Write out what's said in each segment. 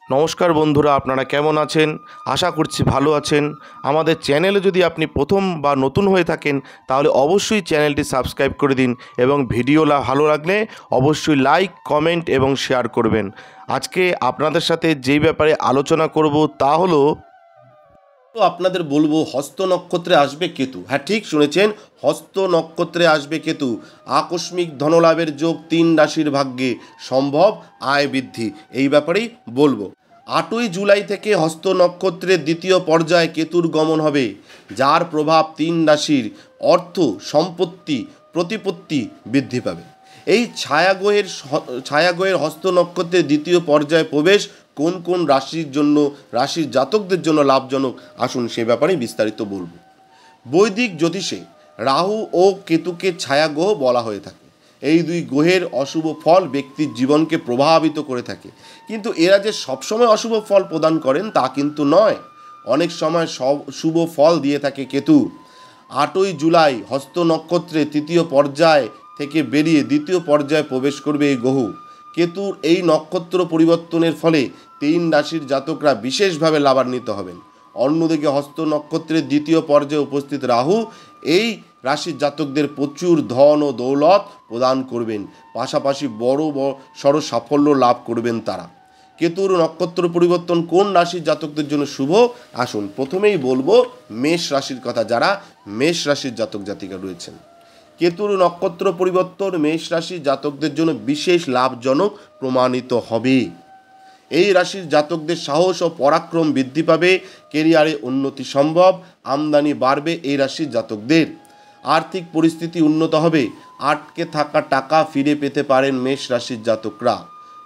নমস্কার বন্ধুরা, আপনারা কেমন আছেন? আশা করছি ভালো আছেন। আমাদের চ্যানেলে যদি আপনি প্রথম বা নতুন হয়ে থাকেন তাহলে অবশ্যই চ্যানেলটি সাবস্ক্রাইব করে দিন এবং ভিডিও ভালো লাগলে অবশ্যই লাইক, কমেন্ট এবং শেয়ার করবেন। আজকে আপনাদের সাথে যেই ব্যাপারে আলোচনা করব তা হলো আপনাদের বলবো হস্ত নক্ষত্রে আসবে কেতু। হ্যাঁ, ঠিক শুনেছেন, হস্ত নক্ষত্রে আসবে কেতু। আকস্মিক ধনলাভের যোগ 3 রাশির ভাগ্যে, সম্ভব আয় বৃদ্ধি, এই ব্যাপারেই বলবো। 8ই জুলাই থেকে হস্ত নক্ষত্রের দ্বিতীয় পর্যায়ে কেতুর গমন হবে, যার প্রভাব 3 রাশির অর্থ, সম্পত্তি, প্রতিপত্তি বৃদ্ধি পাবে। এই ছায়াগ্রহের হস্ত নক্ষত্রের দ্বিতীয় পর্যায়ে প্রবেশ কোন কোন রাশির জন্য, রাশির জাতকদের জন্য লাভজনক, আসুন সে ব্যাপারে বিস্তারিত বলব। বৈদিক জ্যোতিষে রাহু ও কেতুকে ছায়াগ্রহ বলা হয়ে থাকে। এই দুই গ্রহের অশুভ ফল ব্যক্তির জীবনকে প্রভাবিত করে থাকে, কিন্তু এরা যে সবসময় অশুভ ফল প্রদান করেন তা কিন্তু নয়। অনেক সময় শুভ ফল দিয়ে থাকে কেতু। 8ই জুলাই হস্ত নক্ষত্রে তৃতীয় পর্যায় থেকে বেরিয়ে দ্বিতীয় পর্যায়ে প্রবেশ করবে এই গ্রহ। কেতুর এই নক্ষত্র পরিবর্তনের ফলে 3 রাশির জাতকরা বিশেষভাবে লাভান্বিত হবেন। অন্যদিকে হস্ত নক্ষত্রের দ্বিতীয় পর্যায়ে উপস্থিত রাহু এই রাশির জাতকদের প্রচুর ধন ও দৌলত প্রদান করবেন, পাশাপাশি বড় সড় সাফল্য লাভ করবেন তারা। কেতুর নক্ষত্র পরিবর্তন কোন রাশির জাতকদের জন্য শুভ, আসুন প্রথমেই বলবো মেষ রাশির কথা। যারা মেষ রাশির জাতক জাতিকা রয়েছেন, কেতুর নক্ষত্র পরিবর্তন মেষ রাশির জাতকদের জন্য বিশেষ লাভজনক প্রমাণিত হবে। এই রাশির জাতকদের সাহস ও পরাক্রম বৃদ্ধি পাবে, কেরিয়ারে উন্নতি সম্ভব, আমদানি বাড়বে এই রাশির জাতকদের। আর্থিক পরিস্থিতি উন্নত হবে, আটকে থাকা টাকা ফিরে পেতে পারেন মেষ রাশির জাতকরা।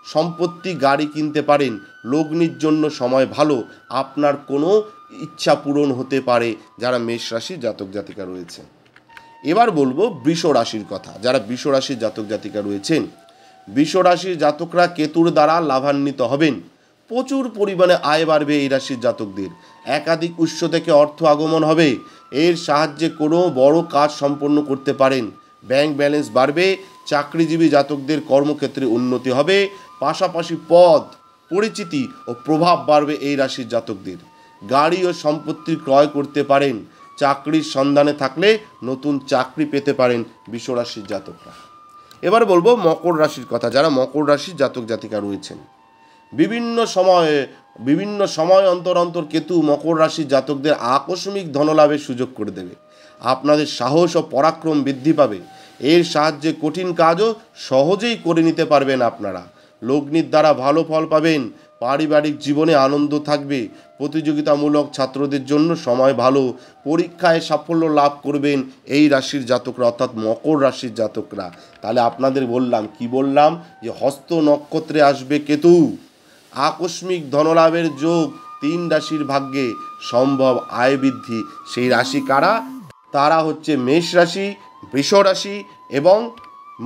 সম্পত্তি, গাড়ি কিনতে পারেন। লগ্নির জন্য সময় ভালো, আপনার কোনো ইচ্ছা পূরণ হতে পারে যারা মেষ রাশির জাতক জাতিকা রয়েছে। এবার বলবো বৃষ রাশির কথা। যারা বৃষ রাশির জাতক জাতিকা রয়েছেন, বৃষ রাশির জাতকরা কেতুর দ্বারা লাভান্বিত হবেন। প্রচুর পরিমাণে আয় বাড়বে এই রাশির জাতকদের। একাধিক উৎস থেকে অর্থ আগমন হবে, এর সাহায্যে কোনো বড় কাজ সম্পন্ন করতে পারেন। ব্যাংক ব্যালেন্স বাড়বে, চাকরিজীবী জাতকদের কর্মক্ষেত্রে উন্নতি হবে, পাশাপাশি পদ, পরিচিতি ও প্রভাব বাড়বে এই রাশির জাতকদের। গাড়ি ও সম্পত্তি ক্রয় করতে পারেন। চাকরির সন্ধানে থাকলে নতুন চাকরি পেতে পারেন বৃষ রাশির জাতকরা। এবার বলবো মকর রাশির কথা। যারা মকর রাশির জাতক জাতিকা রয়েছেন, বিভিন্ন সময় অন্তর অন্তর কেতু মকর রাশির জাতকদের আকস্মিক ধনলাভের সুযোগ করে দেবে। আপনাদের সাহস ও পরাক্রম বৃদ্ধি পাবে, এর সাহায্যে কঠিন কাজও সহজেই করে নিতে পারবেন আপনারা। লগ্নির দ্বারা ভালো ফল পাবেন, পারিবারিক জীবনে আনন্দ থাকবে। প্রতিযোগিতামূলক ছাত্রদের জন্য সময় ভালো, পরীক্ষায় সাফল্য লাভ করবেন এই রাশির জাতকরা, অর্থাৎ মকর রাশির জাতকরা। তাহলে আপনাদের বললাম যে হস্ত নক্ষত্রে আসবে কেতু, আকস্মিক ধনলাভের যোগ 3 রাশির ভাগ্যে, সম্ভব আয় বৃদ্ধি। সেই রাশি কারা? তারা হচ্ছে মেষ রাশি, বৃষ রাশি এবং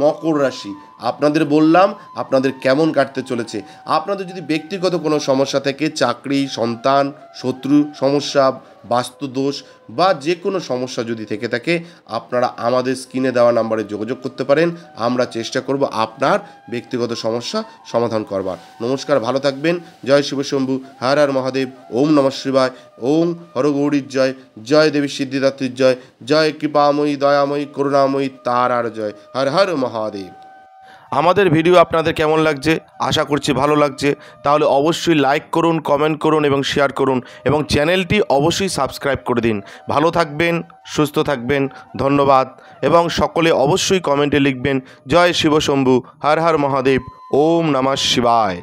মকর রাশি। আপনাদের বললাম আপনাদের কেমন কাটতে চলেছে। আপনাদের যদি ব্যক্তিগত কোনো সমস্যা থেকে, চাকরি, সন্তান, শত্রু সমস্যা, বাস্তুদোষ বা যে কোনো সমস্যা যদি থেকে থাকে, আপনারা আমাদের স্ক্রিনে দেওয়া নাম্বারে যোগাযোগ করতে পারেন। আমরা চেষ্টা করব আপনার ব্যক্তিগত সমস্যা সমাধান করবার। নমস্কার, ভালো থাকবেন। জয় শিবশম্ভু, হর হর মহাদেব, ওম নমঃ শিবায়, ওম হরগৌরীর জয়, জয় দেবী সিদ্ধিদাত্রীর জয়, জয় কৃপাময়ী, দয়াময়ী, করুণাময়ী তারার জয়, হর হর মহাদেব। আমাদের ভিডিও আপনাদের কেমন লাগছে? আশা করছি ভালো লাগছে। তাহলে অবশ্যই লাইক করুন, কমেন্ট করুন এবং শেয়ার করুন এবং চ্যানেলটি অবশ্যই সাবস্ক্রাইব করে দিন। ভালো থাকবেন, সুস্থ থাকবেন, ধন্যবাদ। এবং সকলে অবশ্যই কমেন্টে লিখবেন জয় শিবশম্ভু, হর হর মহাদেব, ওম নমঃ শিবায়।